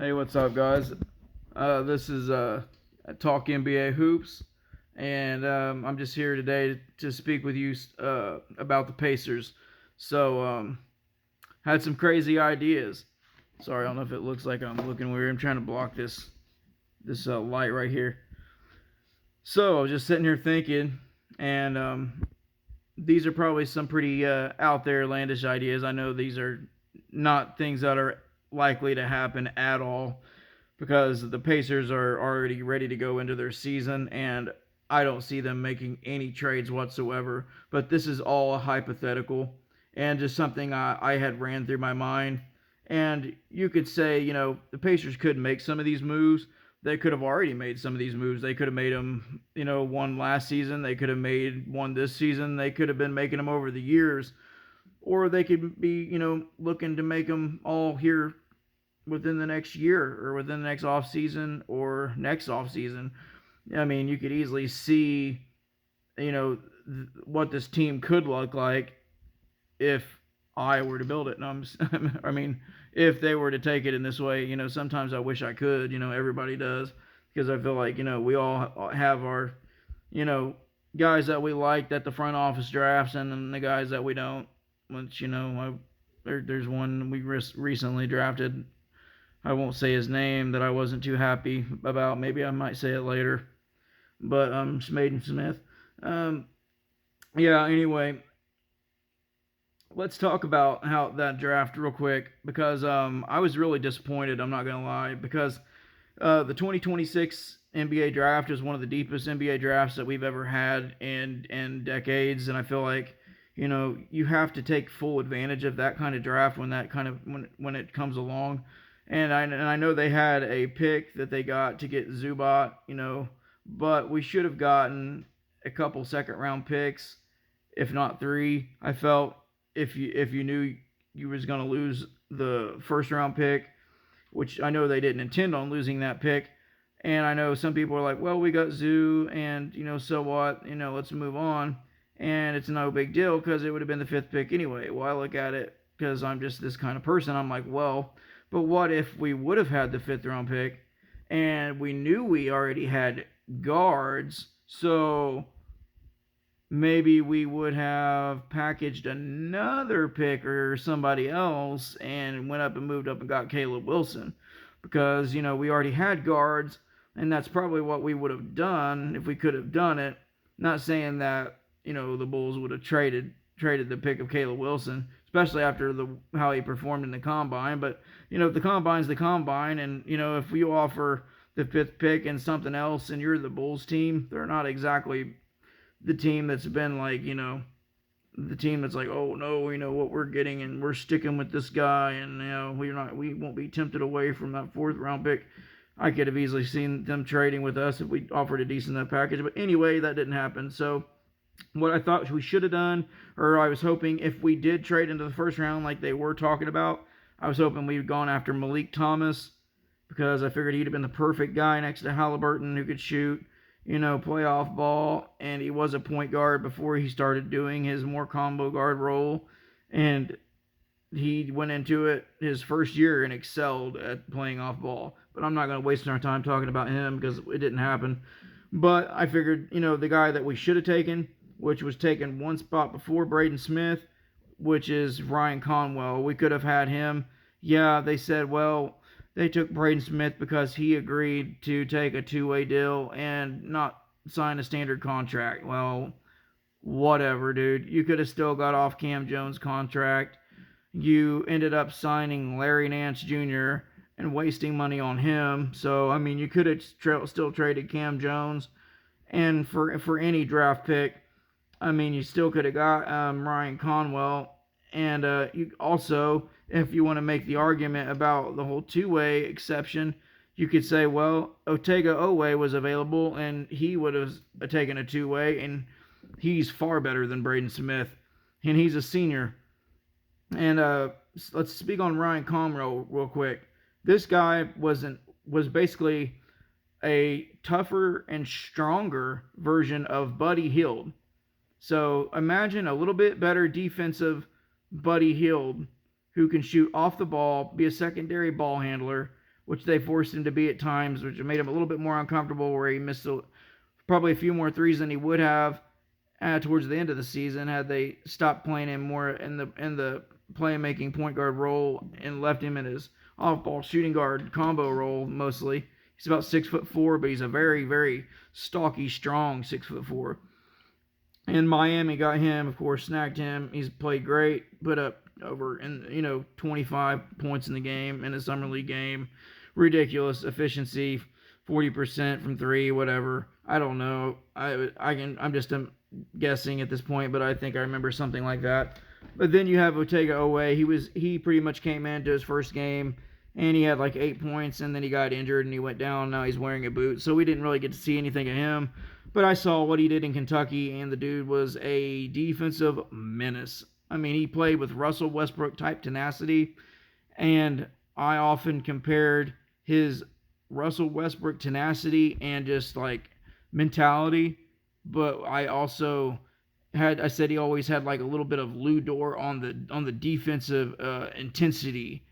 Hey, what's up, guys? This is Talk NBA Hoops, and I'm just here today to speak with you about the Pacers. So, had some crazy ideas. Sorry, I don't know if it looks like I'm looking weird. I'm trying to block this light right here. So, I was just sitting here thinking, and these are probably some pretty out there landish ideas. I know these are not things that are likely to happen at all because the Pacers are already ready to go into their season, and I don't see them making any trades whatsoever. But this is all a hypothetical and just something I had ran through my mind. And you could say, the Pacers could make some of these moves. They could have already made some of these moves. They could have made them, one last season. They could have made one this season. They could have been making them over the years. Or they could be, looking to make them all here within the next year or within the next off season or next off season. I mean, you could easily see, what this team could look like if I were to build it. And I mean, if they were to take it in this way, sometimes I wish I could. Everybody does, because I feel like we all have our, guys that we like that the front office drafts, and then the guys that we don't. Which there's one we recently drafted. I won't say his name that I wasn't too happy about. Maybe I might say it later. But Smaden Smith. Yeah. Anyway, let's talk about how that draft real quick, because I was really disappointed. I'm not gonna lie, because the 2026 NBA draft is one of the deepest NBA drafts that we've ever had in decades, and I feel like you have to take full advantage of that kind of draft when it comes along. And I know they had a pick that they got to get Zubac, but we should have gotten a couple second round picks, if not three. I felt if you knew you was going to lose the first round pick, which I know they didn't intend on losing that pick. And I know some people are like, well, we got Zoo, and so what? Let's move on. And it's no big deal because it would have been the fifth pick anyway. Well, I look at it because I'm just this kind of person. I'm like, well, but what if we would have had the fifth round pick and we knew we already had guards? So maybe we would have packaged another pick or somebody else and went up and moved up and got Caleb Wilson, because we already had guards, and that's probably what we would have done if we could have done it. Not saying that the Bulls would have traded the pick of Caleb Wilson, especially after how he performed in the combine. But the combine's the combine, and if you offer the fifth pick and something else, and you're the Bulls team, they're not exactly the team that's been like the team that's like, oh no, what we're getting, and we're sticking with this guy, and we won't be tempted away from that fourth round pick. I could have easily seen them trading with us if we offered a decent enough package, but anyway, that didn't happen. So what I thought we should have done, or I was hoping, if we did trade into the first round like they were talking about, I was hoping we'd gone after Malik Thomas, because I figured he'd have been the perfect guy next to Halliburton who could shoot, playoff ball, and he was a point guard before he started doing his more combo guard role, and he went into it his first year and excelled at playing off ball. But I'm not going to waste our time talking about him because it didn't happen. But I figured, the guy that we should have taken, which was taken one spot before Braden Smith, which is Ryan Conwell. We could have had him. Yeah, they said, well, they took Braden Smith because he agreed to take a two-way deal and not sign a standard contract. Well, whatever, dude. You could have still got off Cam Jones' contract. You ended up signing Larry Nance Jr. and wasting money on him. So, I mean, you could have still traded Cam Jones. And for any draft pick, I mean, you still could have got Ryan Conwell. And you also, if you want to make the argument about the whole two-way exception, you could say, well, Otega Owe was available, and he would have taken a two-way, and he's far better than Braden Smith, and he's a senior. And let's speak on Ryan Conwell real quick. This guy was basically a tougher and stronger version of Buddy Hield. So imagine a little bit better defensive Buddy Hield, who can shoot off the ball, be a secondary ball handler, which they forced him to be at times, which made him a little bit more uncomfortable, where he missed probably a few more threes than he would have towards the end of the season had they stopped playing him more in the playmaking point guard role and left him in his off-ball shooting guard combo role mostly. He's about 6'4", but he's a very, very stocky, strong 6'4". And Miami got him, of course, snagged him. He's played great, put up over 25 points in the game in a summer league game. Ridiculous efficiency, 40% from three, whatever. I don't know. I'm just guessing at this point, but I think I remember something like that. But then you have Otega Owe. He pretty much came into his first game and he had like 8 points, and then he got injured and he went down. Now he's wearing a boot, so we didn't really get to see anything of him. But I saw what he did in Kentucky, and the dude was a defensive menace. I mean, he played with Russell Westbrook type tenacity, and I often compared his Russell Westbrook tenacity and just like mentality, but I said he always had like a little bit of Lou Dort on the defensive intensity,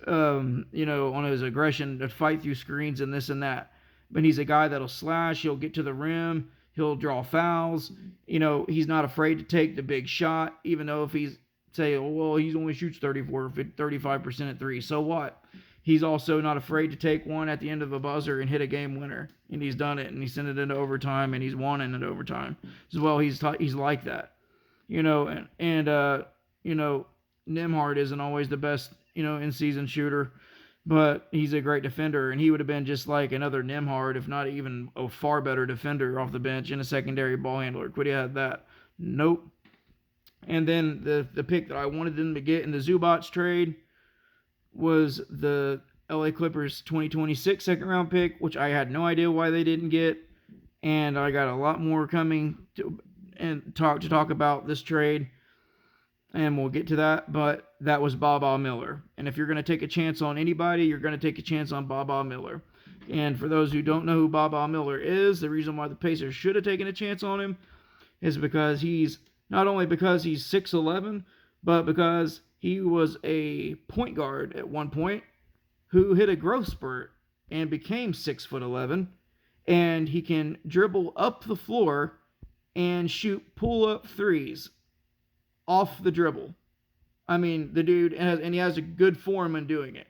on his aggression to fight through screens and this and that. But he's a guy that'll slash. He'll get to the rim. He'll draw fouls. He's not afraid to take the big shot, even though if he's he only shoots 35% at three. So what? He's also not afraid to take one at the end of a buzzer and hit a game winner. And he's done it, and he sent it into overtime, and he's won in overtime as well. He's like that, Nembhard isn't always the best, in-season shooter, but he's a great defender, and he would have been just like another Nembhard, if not even a far better defender off the bench and a secondary ball handler. Could he have that? Nope. And then the pick that I wanted them to get in the Zubac trade was the LA Clippers 2026 second round pick, which I had no idea why they didn't get. And I got a lot more coming to talk about this trade, and we'll get to that. But that was Baba Miller. And if you're going to take a chance on anybody, you're going to take a chance on Baba Miller. And for those who don't know who Baba Miller is, the reason why the Pacers should have taken a chance on him is because he's not only because he's 6'11", but because he was a point guard at one point who hit a growth spurt and became 6'11", and he can dribble up the floor and shoot pull-up threes off the dribble. I mean, the dude he has a good form in doing it.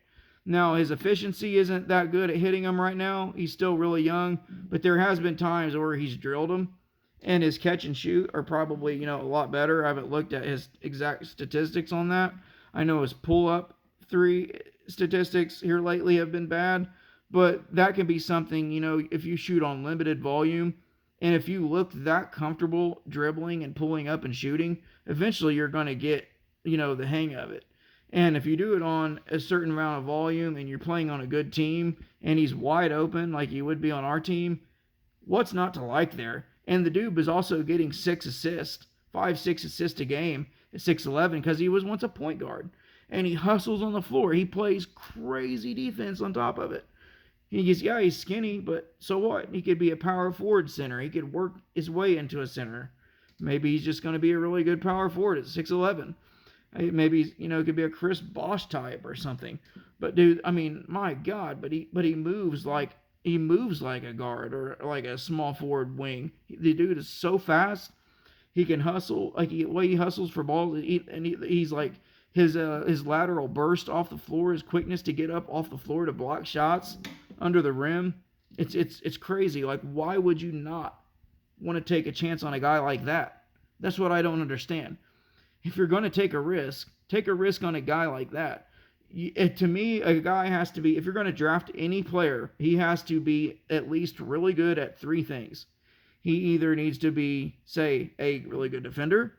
Now, his efficiency isn't that good at hitting them right now. He's still really young, but there has been times where he's drilled them, and his catch and shoot are probably, a lot better. I haven't looked at his exact statistics on that. I know his pull-up three statistics here lately have been bad, but that can be something, if you shoot on limited volume, and if you look that comfortable dribbling and pulling up and shooting, eventually you're going to get, the hang of it. And if you do it on a certain amount of volume and you're playing on a good team and he's wide open like he would be on our team, what's not to like there? And the dude was also getting 6 assists a game at 6'11", because he was once a point guard. And he hustles on the floor. He plays crazy defense on top of it. He's skinny, but so what? He could be a power forward center. He could work his way into a center. Maybe he's just going to be a really good power forward at 6'11". Maybe, it could be a Chris Bosh type or something. But dude, I mean, my God, but he moves like a guard or like a small forward wing. The dude is so fast. He can hustle. Like the way he hustles for balls, he's like his lateral burst off the floor, his quickness to get up off the floor to block shots under the rim. It's crazy. Like, why would you not want to take a chance on a guy like that? That's what I don't understand. If you're going to take a risk on a guy like that. To me, a guy has to be, if you're going to draft any player, he has to be at least really good at three things. He either needs to be, say, a really good defender,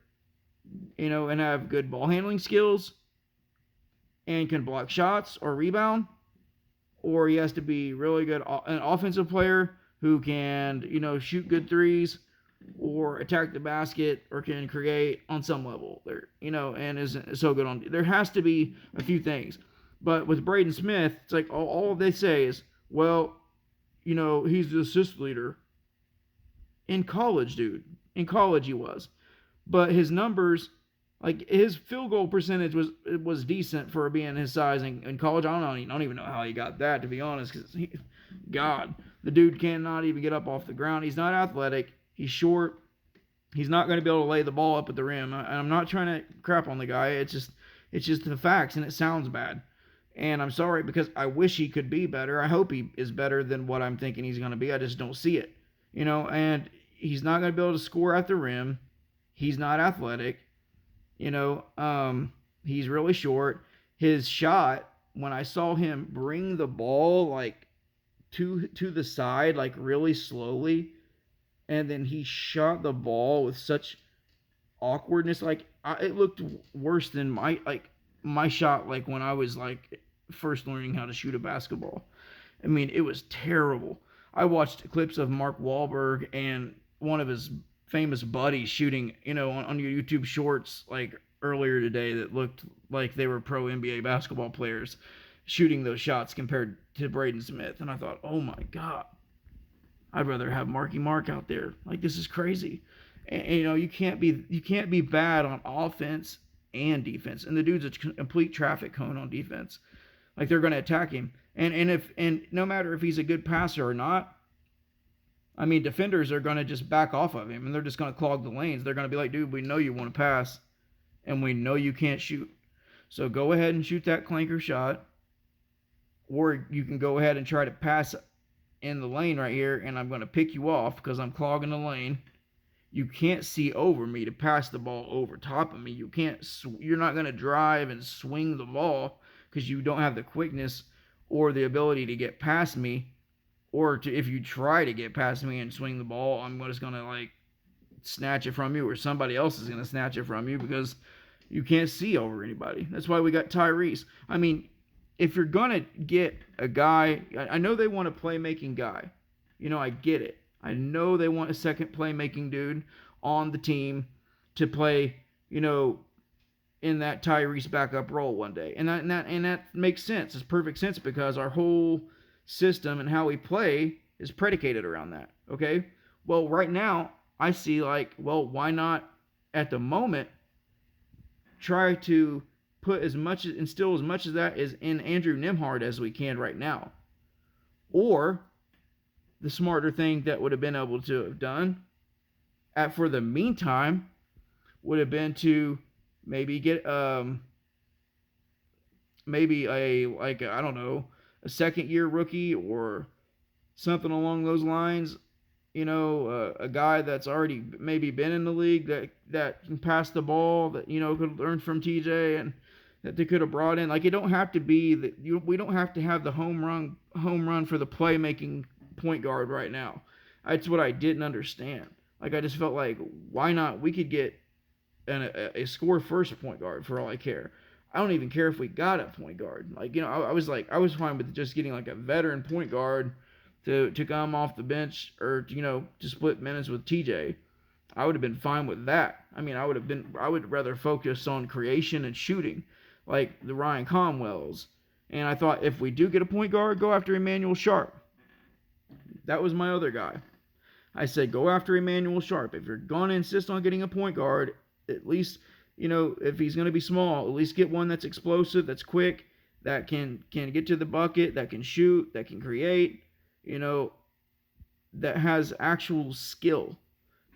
and have good ball handling skills, and can block shots or rebound, or he has to be really good, an offensive player who can, shoot good threes, or attack the basket, or can create on some level, and isn't so good on. There has to be a few things. But with Braden Smith, it's like all they say is, well, he's the assist leader. In college, dude. In college he was. But his numbers Like his field goal percentage was decent for being his size in college. I don't even know how he got that, to be honest. Because God, the dude cannot even get up off the ground. He's not athletic. He's short. He's not going to be able to lay the ball up at the rim. And I'm not trying to crap on the guy. It's just the facts, and it sounds bad. And I'm sorry because I wish he could be better. I hope he is better than what I'm thinking he's going to be. I just don't see it, And he's not going to be able to score at the rim. He's not athletic. He's really short. His shot, when I saw him bring the ball like to the side, like really slowly, and then he shot the ball with such awkwardness, like it looked worse than my shot, like when I was like first learning how to shoot a basketball. I mean, it was terrible. I watched clips of Mark Wahlberg and one of his famous buddies shooting, on your YouTube shorts like earlier today that looked like they were pro NBA basketball players shooting those shots compared to Braden Smith. And I thought, oh my God, I'd rather have Marky Mark out there. Like, this is crazy. And you can't be bad on offense and defense. And the dude's a complete traffic cone on defense. Like, they're going to attack him. And no matter if he's a good passer or not, I mean, defenders are going to just back off of him, and they're just going to clog the lanes. They're going to be like, dude, we know you want to pass, and we know you can't shoot. So go ahead and shoot that clanker shot, or you can go ahead and try to pass in the lane right here, and I'm going to pick you off because I'm clogging the lane. You can't see over me to pass the ball over top of me. You're not going to drive and swing the ball because you don't have the quickness or the ability to get past me. Or if you try to get past me and swing the ball, I'm just going to like snatch it from you, or somebody else is going to snatch it from you because you can't see over anybody. That's why we got Tyrese. I mean, if you're going to get a guy, I know they want a playmaking guy. I get it. I know they want a second playmaking dude on the team to play, in that Tyrese backup role one day. And that makes sense. It's perfect sense because our whole system and how we play is predicated around that. Okay? Well, right now, I see why not at the moment try to instill as much of that is in Andrew Nembhard as we can right now. Or the smarter thing that would have been able to have done for the meantime would have been to maybe get maybe I don't know, a second year rookie or something along those lines. A guy that's already maybe been in the league that can pass the ball, that could learn from TJ, and that they could have brought in. Like, it don't have to be that we don't have to have the home run for the playmaking point guard right now. That's what I didn't understand. Like, I just felt like, why not? We could get a score first point guard for all I care. I don't even care if we got a point guard. Like, I was fine with just getting like a veteran point guard to come off the bench, or to split minutes with TJ. I would have been fine with that. I mean, I would rather focus on creation and shooting, like the Ryan Conwells. And I thought, if we do get a point guard, go after Emmanuel Sharp. That was my other guy. I said, go after Emmanuel Sharp. If you're going to insist on getting a point guard, at least, if he's going to be small, at least get one that's explosive, that's quick, that can get to the bucket, that can shoot, that can create, that has actual skill,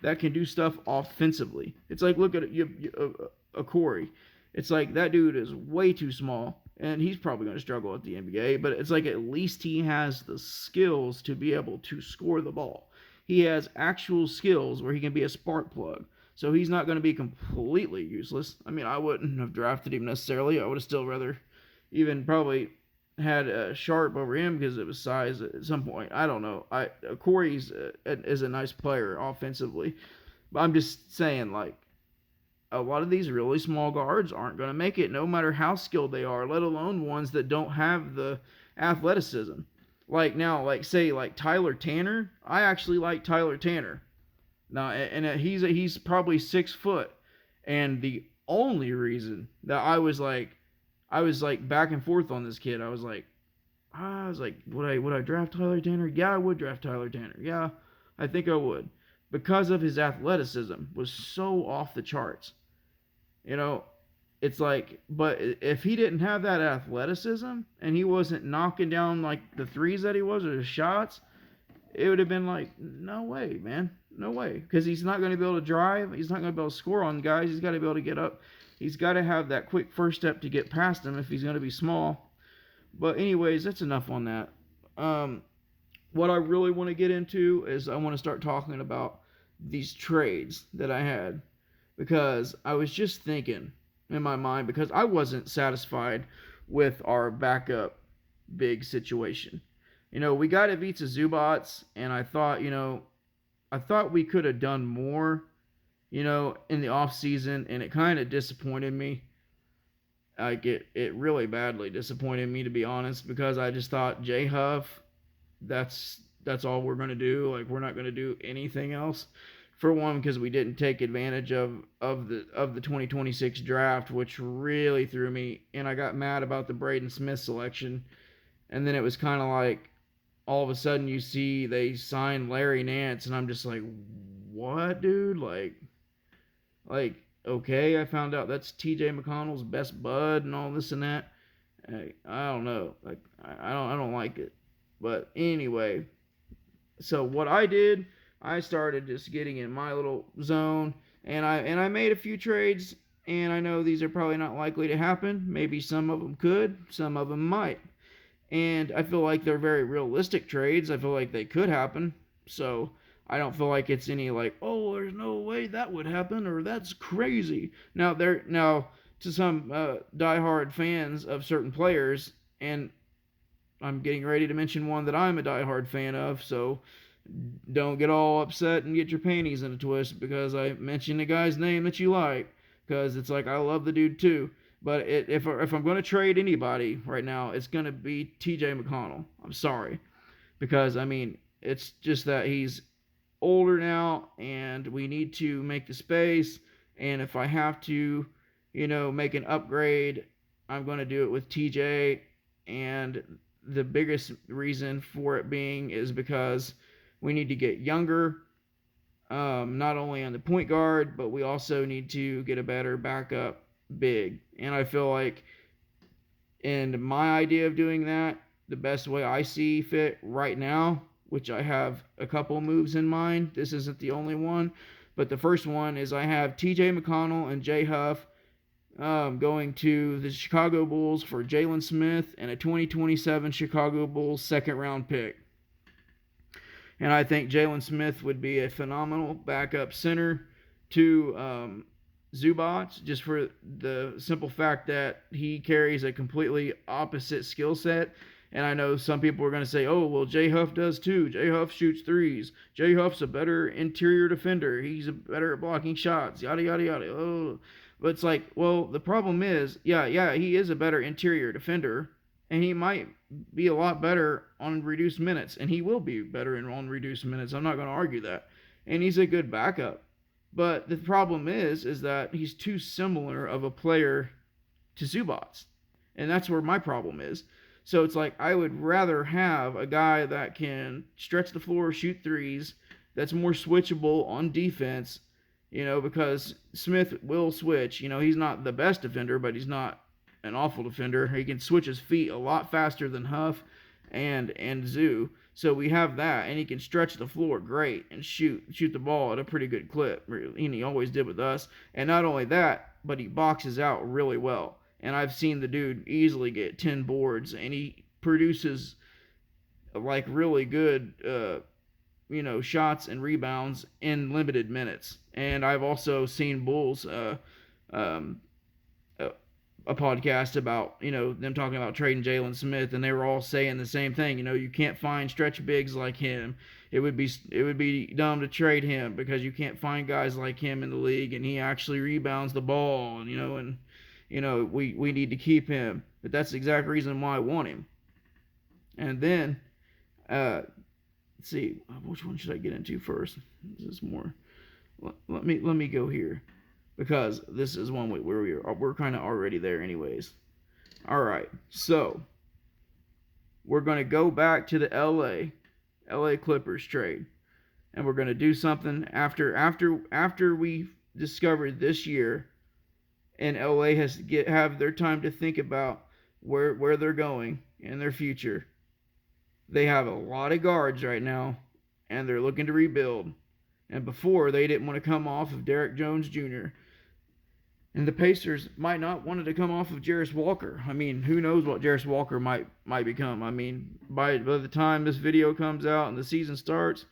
that can do stuff offensively. It's like, look at a Corey. It's like, that dude is way too small, and he's probably going to struggle at the NBA, but it's like, at least he has the skills to be able to score the ball. He has actual skills where he can be a spark plug. So he's not going to be completely useless. I mean, I wouldn't have drafted him necessarily. I would have still rather even probably had Sharp over him because of his size at some point. I don't know. Corey's is a nice player offensively. But I'm just saying, like, a lot of these really small guards aren't going to make it, no matter how skilled they are, let alone ones that don't have the athleticism. Like Tyler Tanner. I actually like Tyler Tanner. Now, and he's probably 6 foot, and the only reason that I was like back and forth on this kid, I was like, would I draft Tyler Tanner? Yeah, I would draft Tyler Tanner. Yeah, I think I would, because of his athleticism was so off the charts. You know, it's like, but if he didn't have that athleticism and he wasn't knocking down like the threes that he was or the shots, it would have been like, no way, man, no way, because he's not going to be able to drive. He's not going to be able to score on guys. He's got to be able to get up. He's got to have that quick first step to get past them if he's going to be small. But anyways, that's enough on that. What I really want to get into is I want to start talking about these trades that I had, because I was just thinking in my mind, because I wasn't satisfied with our backup big situation. We got Ivica Zubats, and I thought we could have done more, in the off season, and it kind of disappointed me. Like it really badly disappointed me, to be honest, because I just thought J Huff, that's all we're gonna do. Like, we're not gonna do anything else. For one, because we didn't take advantage of the 2026 draft, which really threw me, and I got mad about the Braden Smith selection. And then it was kind of like, all of a sudden you see they signed Larry Nance, and I'm just like, what, dude? Like, okay, I found out that's T.J. McConnell's best bud and all this and that. I don't know. Like, I don't like it. But anyway, so what I did, I started just getting in my little zone, and I made a few trades, and I know these are probably not likely to happen. Maybe some of them could, some of them might. And I feel like they're very realistic trades. I feel like they could happen. So I don't feel like it's any like, oh, there's no way that would happen, or that's crazy. Now to some diehard fans of certain players, and I'm getting ready to mention one that I'm a diehard fan of, so don't get all upset and get your panties in a twist because I mentioned a guy's name that you like, because it's like, I love the dude too. But if I'm going to trade anybody right now, it's going to be T.J. McConnell. I'm sorry. Because, I mean, it's just that he's older now, and we need to make the space. And if I have to, make an upgrade, I'm going to do it with TJ. And the biggest reason for it being is because we need to get younger, not only on the point guard, but we also need to get a better backup big. And I feel like, in my idea of doing that, the best way I see fit right now, which I have a couple moves in mind, this isn't the only one, but the first one is I have TJ McConnell and J Huff going to the Chicago Bulls for Jalen Smith and a 2027 Chicago Bulls second round pick. And I think Jalen Smith would be a phenomenal backup center to Zubats, just for the simple fact that he carries a completely opposite skill set. And I know some people are going to say, oh, well, J Huff does too. J Huff shoots threes. J Huff's a better interior defender. He's better at blocking shots, yada, yada, yada. Oh. But it's like, well, the problem is, yeah, he is a better interior defender, and he might be a lot better on reduced minutes, and he will be better on reduced minutes. I'm not going to argue that. And he's a good backup. But the problem is that he's too similar of a player to Zubats. And that's where my problem is. So it's like, I would rather have a guy that can stretch the floor, shoot threes, that's more switchable on defense, because Smith will switch. He's not the best defender, but he's not an awful defender. He can switch his feet a lot faster than Huff and Zoo. So we have that, and he can stretch the floor great and shoot the ball at a pretty good clip. And he always did with us. And not only that, but he boxes out really well. And I've seen the dude easily get 10 boards, and he produces like really good, shots and rebounds in limited minutes. And I've also seen Bulls a podcast about, them talking about trading Jalen Smith, and they were all saying the same thing. You can't find stretch bigs like him. It would be dumb to trade him because you can't find guys like him in the league, and he actually rebounds the ball, and we need to keep him. But that's the exact reason why I want him. And then, let's see, which one should I get into first? This is more. Let me go here, because this is one where we're kind of already there anyways. All right, so we're going to go back to the LA Clippers trade, and we're going to do something after we discovered this year and LA has to have their time to think about where they're going in their future. They have a lot of guards right now, and they're looking to rebuild. And before, they didn't want to come off of Derrick Jones Jr. And the Pacers might not wanted to come off of Jarace Walker. I mean, who knows what Jarace Walker might become? I mean, by the time this video comes out and the season starts,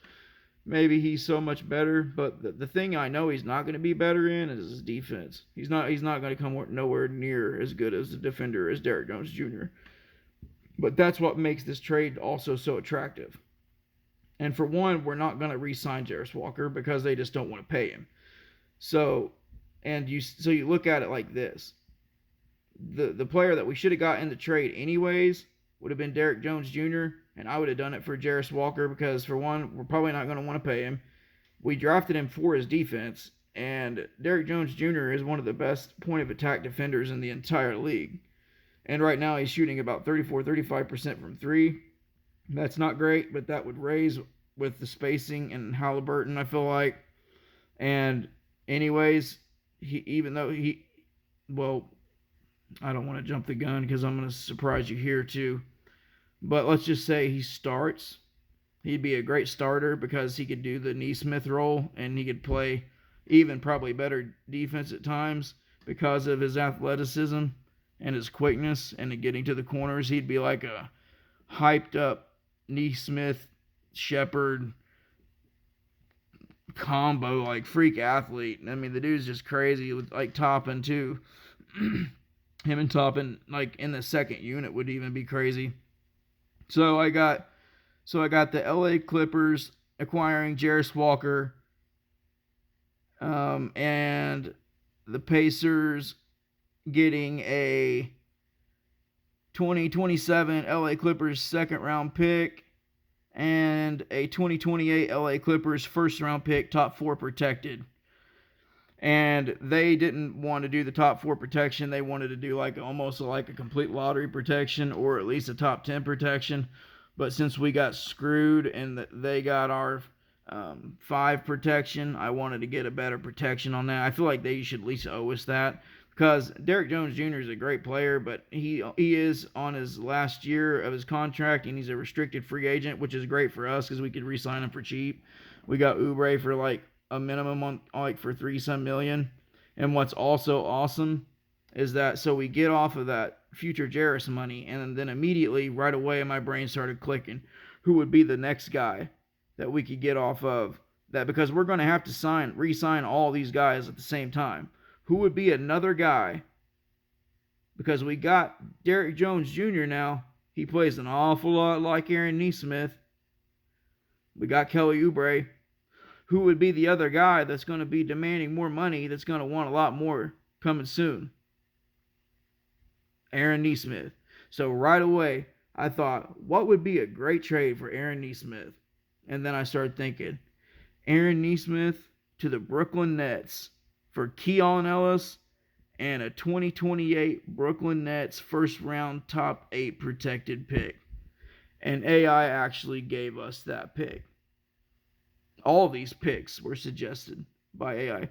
maybe he's so much better. But the thing I know he's not going to be better in is his defense. He's not going to come nowhere near as good as a defender as Derrick Jones Jr. But that's what makes this trade also so attractive. And for one, we're not going to re-sign Jarace Walker because they just don't want to pay him. So you look at it like this: the player that we should have got in the trade anyways would have been Derrick Jones Jr. And I would have done it for Jarace Walker because for one, we're probably not going to want to pay him. We drafted him for his defense, and Derrick Jones Jr. is one of the best point of attack defenders in the entire league. And right now he's shooting about 35% from three. That's not great, but that would raise with the spacing and Halliburton, I feel like. And anyways, even though I don't want to jump the gun because I'm going to surprise you here too. But let's just say he starts. He'd be a great starter because he could do the Nesmith role and he could play even probably better defense at times because of his athleticism and his quickness and getting to the corners. He'd be like a hyped up Nesmith Shepard combo, like freak athlete. I mean, the dude's just crazy with like Toppin too. Him and Toppin like in the second unit would even be crazy. So I got the LA Clippers acquiring Jarace Walker, and the Pacers getting a 2027 LA Clippers second round pick and a 2028 LA Clippers first round pick, top 4 protected. And they didn't want to do the top 4 protection. They wanted to do almost like a complete lottery protection or at least a top 10 protection. But since we got screwed and they got our 5 protection, I wanted to get a better protection on that. I feel like they should at least owe us that because Derrick Jones Jr. is a great player, but he is on his last year of his contract and he's a restricted free agent, which is great for us because we could re-sign him for cheap. We got Oubre for a minimum on for $3 million. And what's also awesome is that so we get off of that future Jarace money, and then immediately right away my brain started clicking who would be the next guy that we could get off of that, because we're going to have to re-sign all these guys at the same time. Who would be another guy? Because we got Derrick Jones Jr. now. He plays an awful lot like Aaron Nesmith. We got Kelly Oubre. Who would be the other guy that's going to be demanding more money, that's going to want a lot more coming soon? Aaron Nesmith. So right away, I thought, what would be a great trade for Aaron Nesmith? And then I started thinking, Aaron Nesmith to the Brooklyn Nets for Keon Ellis and a 2028 Brooklyn Nets first round top 8 protected pick. And AI actually gave us that pick. All these picks were suggested by AI,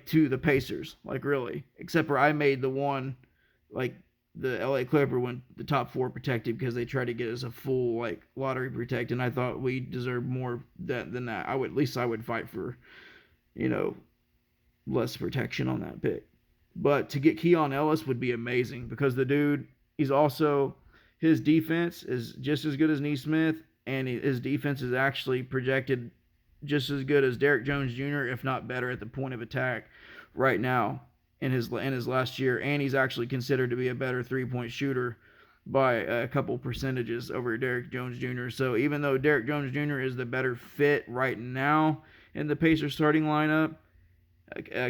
to the Pacers, really. Except for I made the one, the LA Clipper went the top 4 protected because they tried to get us a full, lottery protect, and I thought we deserved more than that. I would fight for, less protection on that pick. But to get Keon Ellis would be amazing because the dude, his defense is just as good as Nesmith, and his defense is actually projected just as good as Derrick Jones Jr., if not better, at the point of attack right now in his last year. And he's actually considered to be a better three-point shooter by a couple percentages over Derrick Jones Jr. So even though Derrick Jones Jr. is the better fit right now in the Pacers starting lineup,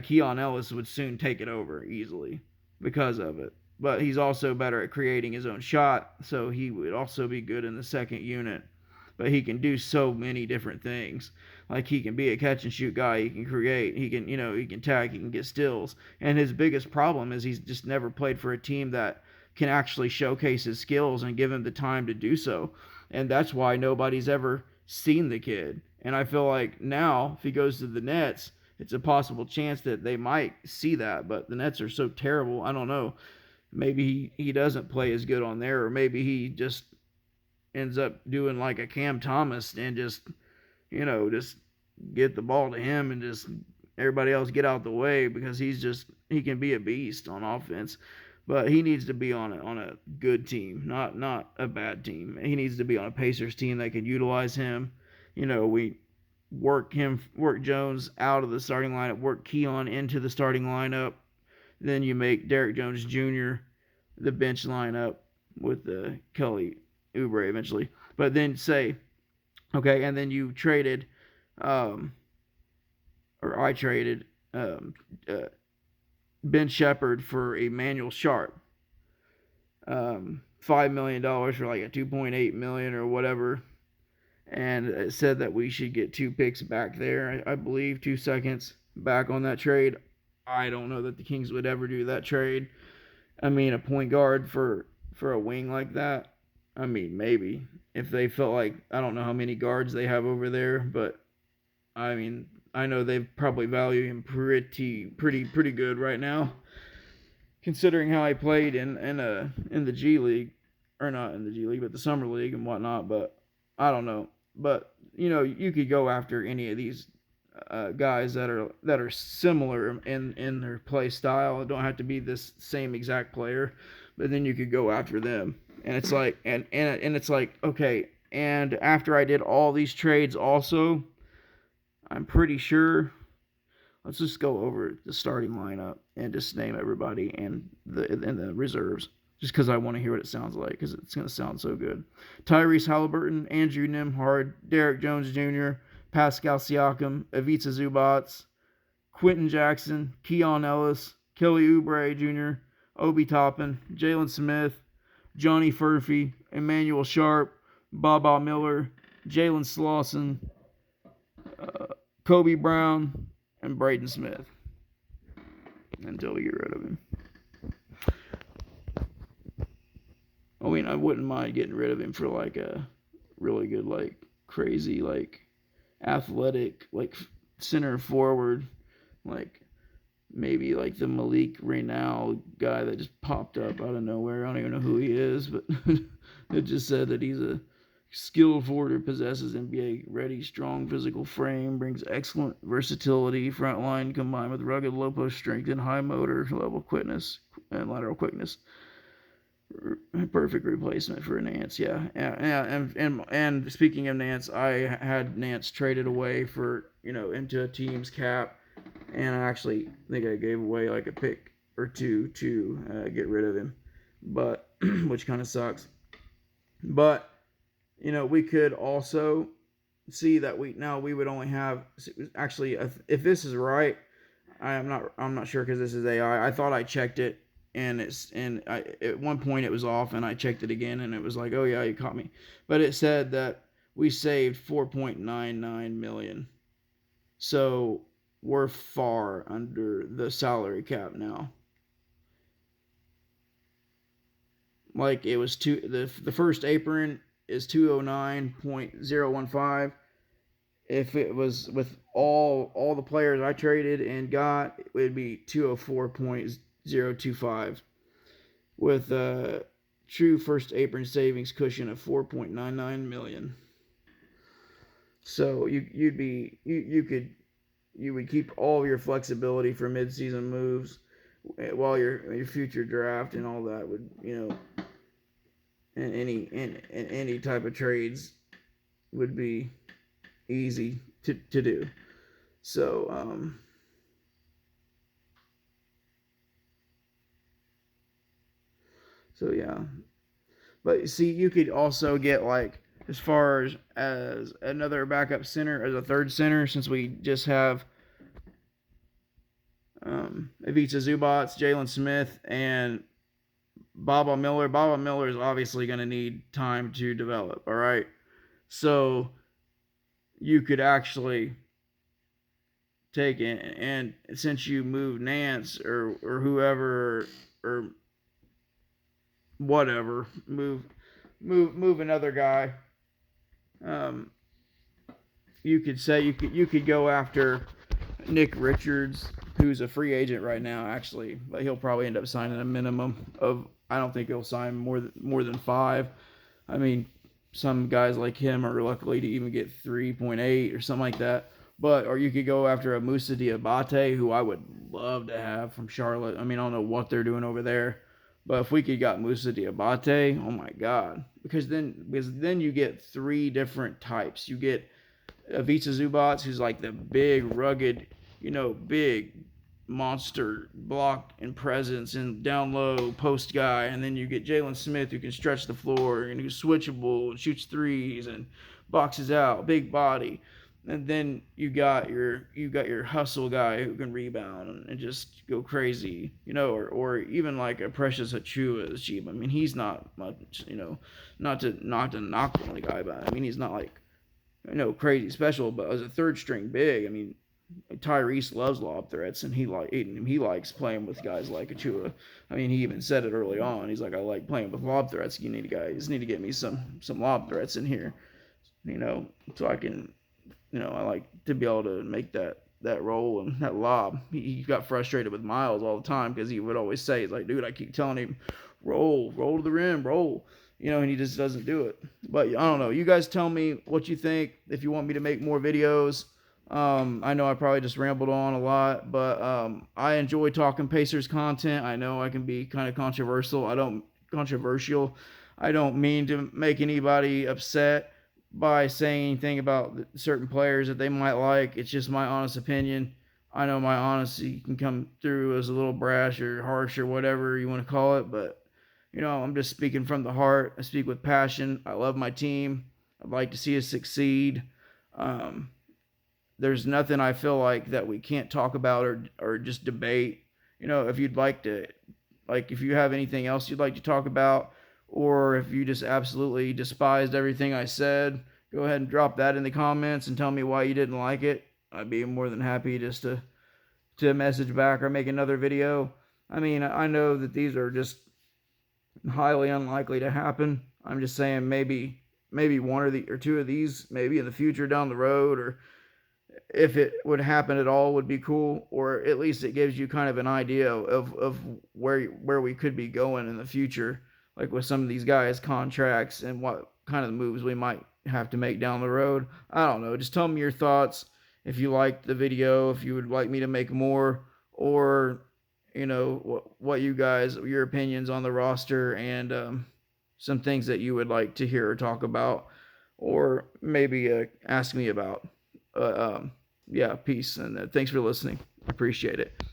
Keon Ellis would soon take it over easily because of it. But he's also better at creating his own shot, so he would also be good in the second unit. But he can do so many different things. He can be a catch and shoot guy. He can create. He can tag. He can get steals. And his biggest problem is he's just never played for a team that can actually showcase his skills and give him the time to do so. And that's why nobody's ever seen the kid. And I feel like now, if he goes to the Nets, it's a possible chance that they might see that. But the Nets are so terrible. I don't know. Maybe he doesn't play as good on there, or maybe he just ends up doing like a Cam Thomas and just get the ball to him and just everybody else get out the way, because he can be a beast on offense. But he needs to be on a good team, not a bad team. He needs to be on a Pacers team that can utilize him. We work Jones out of the starting lineup, work Keon into the starting lineup. Then you make Derrick Jones Jr. the bench lineup with Kelly Oubre eventually. But then say, okay, and then you traded, or I traded Ben Shepherd for Emmanuel Sharp. $5 million for like a 2.8 million or whatever, and it said that we should get 2 picks back there. I believe 2 seconds back on that trade. I don't know that the Kings would ever do that trade. I mean, a point guard for a wing like that. I mean, maybe if they felt like, I don't know how many guards they have over there, but I mean, I know they probably value him pretty good right now, considering how he played in the G League, or not in the G League, but the Summer League and whatnot. But I don't know. But you could go after any of these guys that are similar in their play style. It don't have to be this same exact player, but then you could go after them. And it's like, and it's like, okay. And after I did all these trades, also, I'm pretty sure. Let's just go over the starting lineup and just name everybody and the reserves, just because I want to hear what it sounds like, because it's going to sound so good. Tyrese Halliburton, Andrew Nembhard, Derrick Jones Jr., Pascal Siakam, Ivica Zubac, Quentin Jackson, Keon Ellis, Kelly Oubre Jr., Obi Toppin, Jalen Smith, Johnny Furphy, Emmanuel Sharp, Baba Miller, Jalen Slauson, Kobe Brown, and Braden Smith until we get rid of him. I mean, I wouldn't mind getting rid of him for like a really good, like crazy, like athletic, like center forward, like maybe like the Malik Reynal guy that just popped up out of nowhere. I don't even know who he is, but it just said that he's a skilled forward who possesses NBA ready, strong physical frame, brings excellent versatility, front line combined with rugged low post strength and high motor level quickness and lateral quickness. Perfect replacement for Nance, yeah. And speaking of Nance, I had Nance traded away for into a team's cap, and I actually think I gave away like a pick or two to get rid of him, but which kind of sucks. But we could also see that we would only have, actually, if this is right, I'm not sure, because this is AI. I thought I checked it, and at one point it was off, and I checked it again, and it was like, oh yeah, you caught me. But it said that we saved 4.99 million. So we're far under the salary cap now. Like, it was the first apron is 209.015. If it was with all the players I traded and got, it would be 204.025, with a true first apron savings cushion of 4.99 million. So you would keep all of your flexibility for midseason moves, while your future draft and all that would, and any type of trades would be easy to do. So yeah. But see, you could also get, like, as far as another backup center, as a third center, since we just have Ivica Zubac, Jalen Smith, and Baba Miller. Baba Miller is obviously going to need time to develop, all right? So you could actually take it, and since you move Nance or whoever or whatever, move another guy. You could say you could go after Nick Richards, who's a free agent right now, actually, but he'll probably end up signing a minimum of. I don't think he'll sign more than 5. I mean, some guys like him are lucky to even get 3.8 or something like that. But or you could go after a Musa Diabate, who I would love to have from Charlotte. I mean, I don't know what they're doing over there, but if we could got Musa Diabate, oh my God, because then you get 3 different types. You get Ivica Zubats, who's like the big, rugged, big monster block and presence and down low post guy. And then you get Jalen Smith, who can stretch the floor and who's switchable and shoots threes and boxes out, big body. And then you got your hustle guy who can rebound and just go crazy, or even like a Precious Achua is cheap. I mean, he's not much, not to knock on the guy, but I mean, he's not like crazy special, but as a third string big, I mean, Tyrese loves lob threats, and he likes playing with guys like Achua. I mean, he even said it early on. He's like, I like playing with lob threats. You just need to get me some lob threats in here, so I can, I like to be able to make that roll and that lob. He got frustrated with Miles all the time because he would always say, he's like, dude, I keep telling him, roll to the rim, roll. And he just doesn't do it. But I don't know. You guys tell me what you think. If you want me to make more videos, I know I probably just rambled on a lot, but I enjoy talking Pacers content. I know I can be kind of controversial. I don't mean to make anybody upset by saying anything about certain players that they might like. It's just my honest opinion. I know my honesty can come through as a little brash or harsh or whatever you want to call it, but I'm just speaking from the heart. I speak with passion. I love my team. I'd like to see us succeed. Um, there's nothing I feel like that we can't talk about or just debate. If you'd like to, like, if you have anything else you'd like to talk about, or if you just absolutely despised everything I said, go ahead and drop that in the comments and tell me why you didn't like it. I'd be more than happy just to message back or make another video. I mean, I know that these are just highly unlikely to happen. I'm just saying maybe one or two of these maybe in the future down the road, or if it would happen at all, would be cool, or at least it gives you kind of an idea of where we could be going in the future, like with some of these guys' contracts and what kind of moves we might have to make down the road. I don't know. Just tell me your thoughts. If you liked the video, if you would like me to make more, or what your opinions on the roster, and some things that you would like to hear or talk about, or maybe ask me about. Yeah, peace, and thanks for listening. Appreciate it.